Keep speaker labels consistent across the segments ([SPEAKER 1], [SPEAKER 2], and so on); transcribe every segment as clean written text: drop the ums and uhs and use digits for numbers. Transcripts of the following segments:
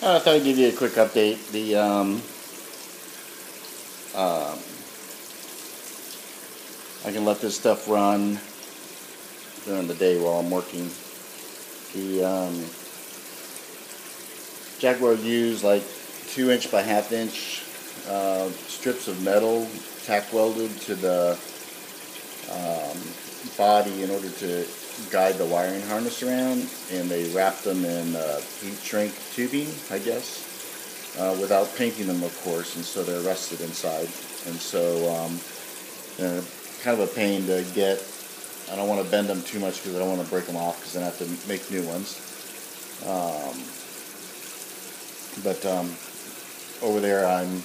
[SPEAKER 1] I thought I'd give you a quick update. Um, I can let this stuff run during the day while I'm working. The Jaguar used like 2" by 1/2" strips of metal tack welded to the body in order to guide the wiring harness around, and they wrapped them in heat shrink tubing, I guess, without painting them, of course, and so they're rusted inside. And so kind of a pain to get. I don't want to bend them too much because I don't want to break them off, because then I have to make new ones. But over there I'm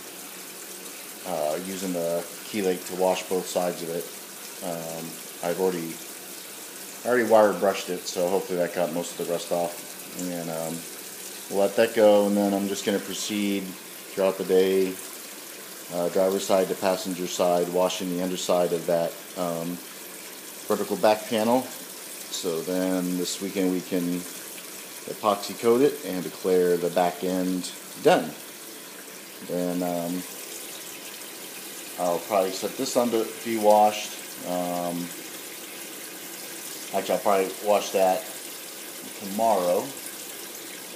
[SPEAKER 1] using the Keylake to wash both sides of it. I've already wire brushed it, so hopefully that got most of the rust off. And we'll let that go, and then I'm just going to proceed throughout the day, driver's side to passenger side, washing the underside of that vertical back panel. So then this weekend we can epoxy coat it and declare the back end done. Then I'll probably set this on to be washed. Actually, I'll probably wash that tomorrow,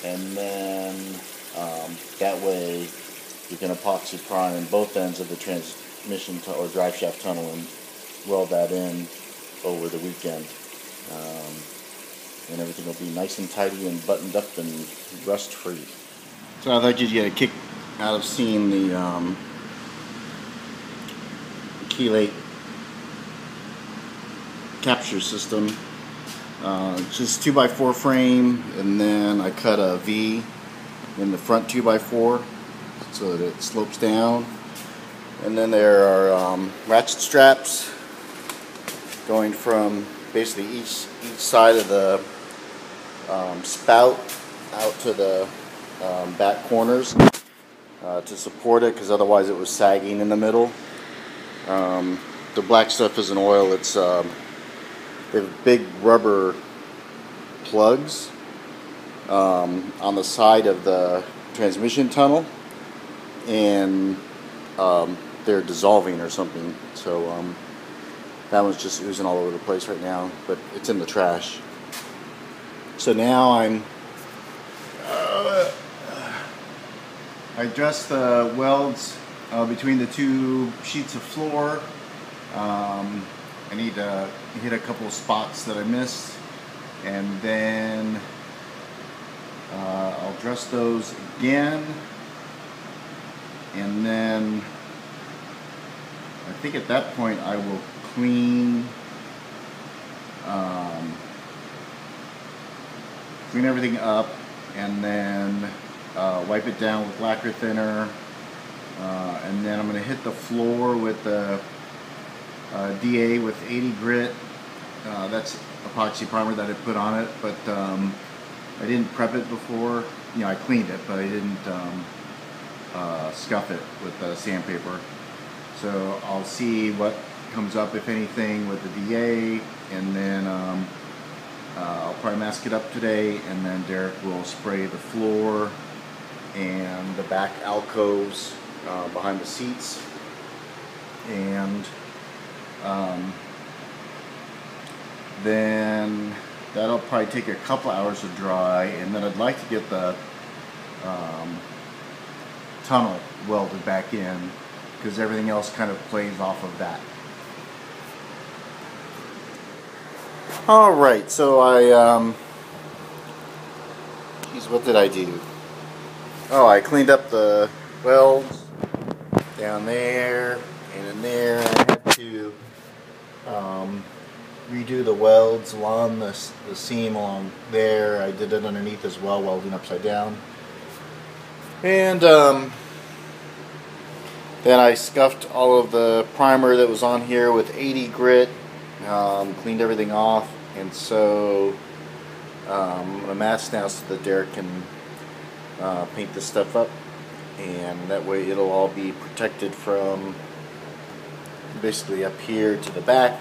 [SPEAKER 1] and then that way you can epoxy prime both ends of the transmission or drive shaft tunnel and weld that in over the weekend. And everything will be nice and tidy and buttoned up and rust free. So I thought you'd get a kick out of seeing the Keylake capture system. Just 2x4 frame, and then I cut a V in the front 2x4 so that it slopes down. And then there are ratchet straps going from basically each side of the spout out to the back corners to support it, because otherwise it was sagging in the middle. The black stuff isn't oil, it's they have big rubber plugs on the side of the transmission tunnel, and they're dissolving or something. So that one's just oozing all over the place right now, but it's in the trash. So now I dressed the welds between the two sheets of floor. I need to hit a couple of spots that I missed, and then I'll dress those again, and then I think at that point I will clean everything up, and then wipe it down with lacquer thinner, and then I'm going to hit the floor with the DA with 80 grit. That's epoxy primer that I put on it, but I didn't prep it before. You know, I cleaned it, but I didn't scuff it with sandpaper. So I'll see what comes up, if anything, with the DA, and then I'll probably mask it up today, and then Derek will spray the floor and the back alcoves behind the seats, and then that'll probably take a couple hours to dry, and then I'd like to get the tunnel welded back in, because everything else kind of plays off of that. Alright, so geez, what did I do? Oh, I cleaned up the welds down there and in there. I had to redo the welds along the seam along there. I did it underneath as well, welding upside down. And then I scuffed all of the primer that was on here with 80 grit, cleaned everything off, and so I'm going to mask now so that Derek can paint this stuff up, and that way it'll all be protected from basically up here to the back,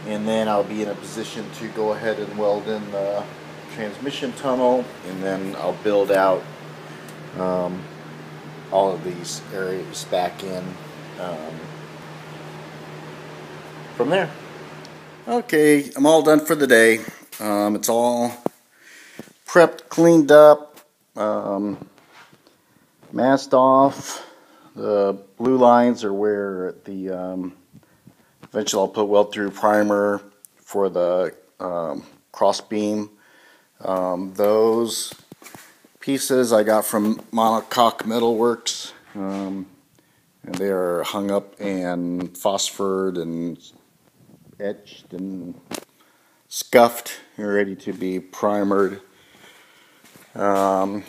[SPEAKER 1] and then I'll be in a position to go ahead and weld in the transmission tunnel, and then I'll build out all of these areas back in from there. Okay, I'm all done for the day. It's all prepped, cleaned up, masked off. The blue lines are where the eventually I'll put weld-through primer for the cross beam. Those pieces I got from Monocoque Metalworks, and they are hung up and phosphored and etched and scuffed and ready to be primered. But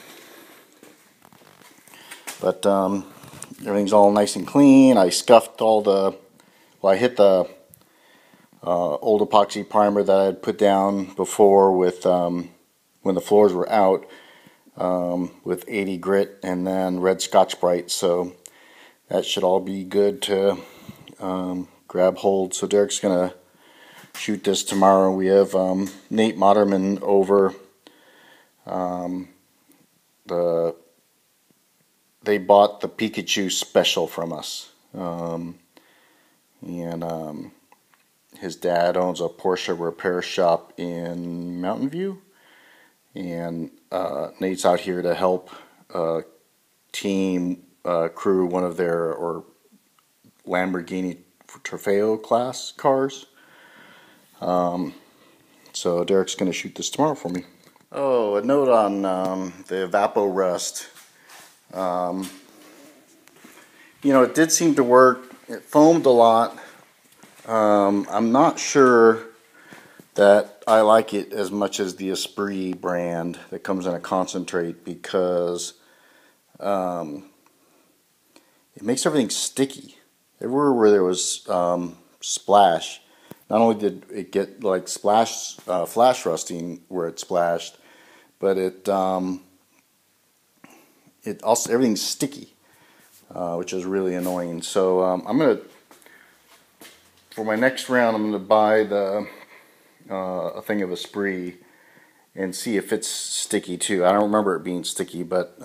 [SPEAKER 1] everything's all nice and clean. I scuffed all the, well, I hit the old epoxy primer that I had put down before with when the floors were out, with 80 grit and then red Scotch-Brite, so that should all be good to grab hold. So Derek's gonna shoot this tomorrow. We have Nate Moderman over. They bought the Pikachu special from us, and his dad owns a Porsche repair shop in Mountain View, and Nate's out here to help team crew one of their Lamborghini Trofeo class cars. So Derek's going to shoot this tomorrow for me. Oh, a note on the Evapor Rust. You know, it did seem to work. It foamed a lot. I'm not sure that I like it as much as the Esprit brand that comes in a concentrate, because it makes everything sticky. Everywhere where there was splash, not only did it get like flash rusting where it splashed, but it also, everything's sticky, which is really annoying. So I'm gonna, for my next round, I'm gonna buy the a thing of Esprit and see if it's sticky too. I don't remember it being sticky, but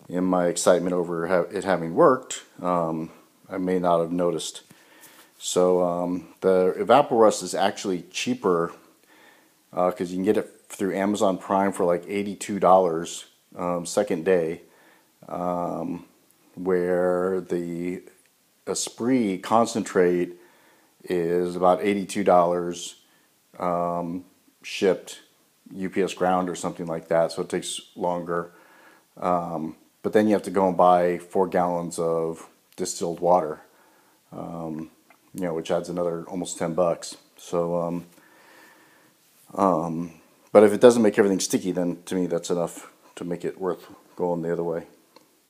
[SPEAKER 1] in my excitement over it having worked, I may not have noticed. So the Evapor Rust is actually cheaper because you can get it through Amazon Prime for like $82 second day, where the Esprit concentrate is about $82 shipped UPS ground or something like that, so it takes longer. But then you have to go and buy 4 gallons of distilled water, you know, which adds another almost $10. So, but if it doesn't make everything sticky, then to me that's enough to make it worth going the other way.